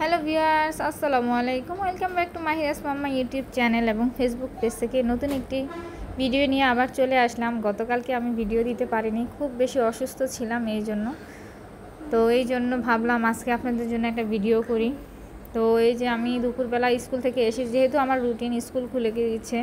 Hello viewers, আসসালামু আলাইকুম। Welcome back to Mahira's mamma YouTube channel এবং ফেসবুক পেজ থেকে নতুন একটি ভিডিও নিয়ে আবার চলে আসলাম। গতকালকে আমি ভিডিও দিতে পারিনি, খুব বেশি অসুস্থ ছিলাম এই জন্য ভাবলাম আজকে আপনাদের জন্য একটা ভিডিও করি। তো এই যে আমি দুপুরবেলা স্কুল থেকে এসে, যেহেতু আমার রুটিন স্কুল খুলে গিয়েছে,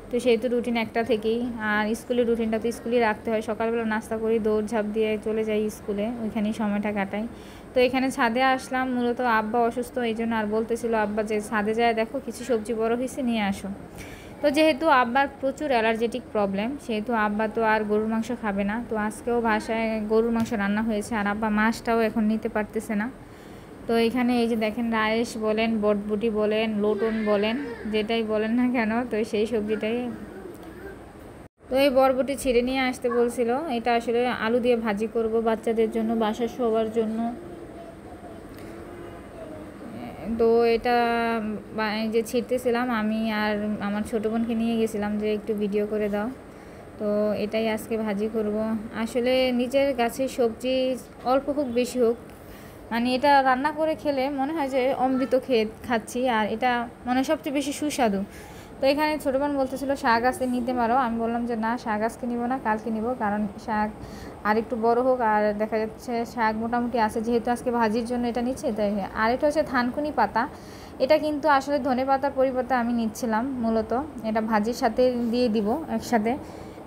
তো সেহেতু রুটিন একটা থেকেই, আর স্কুলের রুটিনটা তো স্কুলেই রাখতে হয়। সকালবেলা নাস্তা করি, দৌড়ঝাঁপ দিয়ে চলে যাই স্কুলে, ওইখানেই সময়টা কাটাই। তো এখানে ছাদে আসলাম, মূলত আব্বা অসুস্থ এই জন্য, আর বলতেছিল আব্বা যে ছাদে যায় দেখো কিছু সবজি বড় হয়েছে নিয়ে আসো। তো যেহেতু আব্বার প্রচুর অ্যালার্জেটিক প্রবলেম, সেহেতু আব্বা তো আর গরুর মাংস খাবে না। তো আজকেও বাসায় গরুর মাংস রান্না হয়েছে, আর আব্বা মাছটাও এখন নিতে পারতেছে না। তো এখানে এই যে দেখেন, রাইস বলেন, বটবুটি বলেন, লোটন বলেন, যেটাই বলেন না কেন, তো সেই সবজিটাই। তো এই বরবটি ছিঁড়ে নিয়ে আসতে বলছিল। এটা আসলে আলু দিয়ে ভাজি করব বাচ্চাদের জন্য, বাসার সবার জন্য। তো এটা যে ছিঁড়তেছিলাম আমি, আর আমার ছোটো বোনকে নিয়ে গেছিলাম যে একটু ভিডিও করে দাও। তো এটাই আজকে ভাজি করব। আসলে নিজের গাছের সবজি অল্প হোক বেশি হোক, মানে এটা রান্না করে খেলে মনে হয় যে অমৃত খাচ্ছি, আর এটা মানে সবচেয়ে বেশি সুস্বাদু। তো এখানে ছোটো বোন বলতেছিল শাক আজকে নিতে পারো, আমি বললাম যে না, শাক আজকে নিব না, কালকে নিব, কারণ শাক আর একটু বড় হোক। আর দেখা যাচ্ছে শাক মোটামুটি আছে, যেহেতু আজকে ভাজির জন্য এটা নিচ্ছে তাই। আর এটা হচ্ছে থানকুনি পাতা, এটা কিন্তু আসলে ধনে পাতার পরিবর্তে আমি নিচ্ছিলাম মূলত, এটা ভাজির সাথে দিয়ে দিব একসাথে।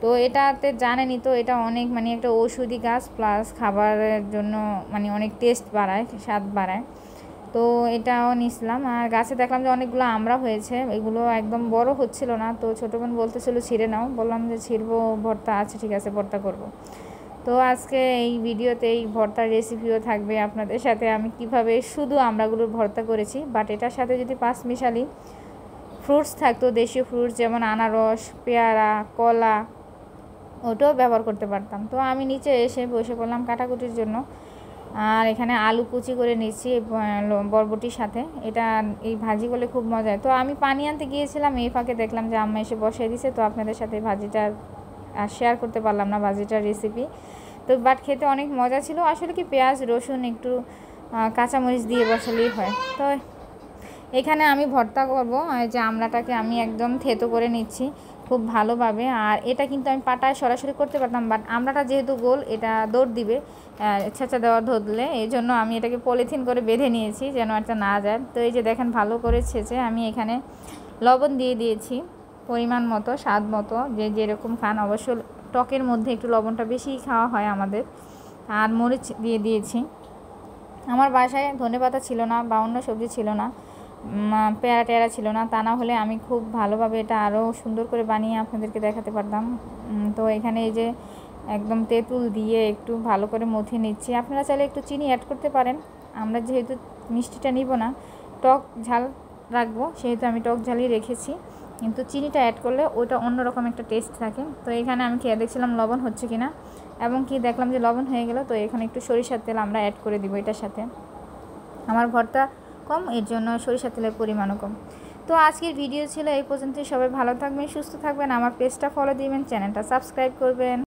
তো এটাতে জানেনই তো, এটা অনেক মানে একটা ঔষধি গাছ, প্লাস খাবারের জন্য মানে অনেক টেস্ট বাড়ায়, স্বাদ বাড়ায়। তো এটাও নিছিলাম। আর গাছে দেখলাম যে অনেকগুলো আমড়া হয়েছে, এগুলো একদম বড় হচ্ছিল না। তো ছোটো বোন বলতেছিল ছিঁড়ে নাও, বললাম যে ছিঁড়বো, ভর্তা আছে, ঠিক আছে ভর্তা করব। তো আজকে এই ভিডিওতে এই ভর্তার রেসিপিও থাকবে আপনাদের সাথে, আমি কিভাবে শুধু আমড়াগুলোর ভর্তা করেছি। বাট এটার সাথে যদি পাঁচমিশালি ফ্রুটস থাকতো, দেশীয় ফ্রুটস যেমন আনারস, পেয়ারা, কলা, ওটাও ব্যবহার করতে পারতাম। তো আমি নিচে এসে বসে পড়লাম কাটাকুটির জন্য। আর এখানে আলু কুচি করে নিচ্ছি বরবটির সাথে, এটা এই ভাজি করলে খুব মজা হয়। তো আমি পানি আনতে গিয়েছিলাম, এই ফাঁকে দেখলাম যে আম্মা এসে বসিয়ে দিছে। তো আপনাদের সাথে ভাজিটা আর শেয়ার করতে পারলাম না, ভাজিটার রেসিপি। তো বাট খেতে অনেক মজা ছিল। আসলে কি পেঁয়াজ রসুন একটু কাঁচামরিচ দিয়ে বসালেই হয়। তো এখানে আমি ভর্তা করব, যে আমড়াটাকে আমি একদম থেতো করে নিচ্ছি খুব ভালোভাবে। আর এটা কিন্তু আমি পাটায় সরাসরি করতে পারতাম, বাট আমড়াটা যেহেতু গোল, এটা দৌড় দিবে ছেঁচা দেওয়া ধরলে, এই জন্য আমি এটাকে পলিথিন করে বেঁধে নিয়েছি যেন একটা না যায়। তো এই যে দেখেন ভালো করে ছেঁচে আমি এখানে লবণ দিয়ে দিয়েছি পরিমাণ মতো, স্বাদ মতো, যে যেরকম খান। অবশ্য টকের মধ্যে একটু লবণটা বেশি খাওয়া হয় আমাদের। আর মরিচ দিয়ে দিয়েছি। আমার বাসায় ধনেপাতা ছিল না বা অন্য সবজি ছিল না, পেয়ারা টেয়ারা ছিল না, তা না হলে আমি খুব ভালোভাবে এটা আরও সুন্দর করে বানিয়ে আপনাদেরকে দেখাতে পারতাম। তো এখানে এই যে একদম তেঁতুল দিয়ে একটু ভালো করে মথে নিচ্ছি। আপনারা চাইলে একটু চিনি অ্যাড করতে পারেন। আমরা যেহেতু মিষ্টিটা নিব না, টক ঝাল রাখবো, সেহেতু আমি টক ঝালই রেখেছি। কিন্তু চিনিটা অ্যাড করলে ওইটা অন্যরকম একটা টেস্ট থাকে। তো এখানে আমি খেয়ে দেখছিলাম লবণ হচ্ছে কিনা, এবং কি দেখলাম যে লবণ হয়ে গেল। তো এখানে একটু সরিষার তেল আমরা অ্যাড করে দিব এটার সাথে। আমার ভর্তা কম, এর জন্য সরিষার তেলের পরিমাণও কম। তো আজকের ভিডিও ছিল এই পর্যন্তই। সবাই ভালো থাকবেন, সুস্থ থাকবেন, আমার পেজটা ফলো দিবেন, চ্যানেলটা সাবস্ক্রাইব করবেন।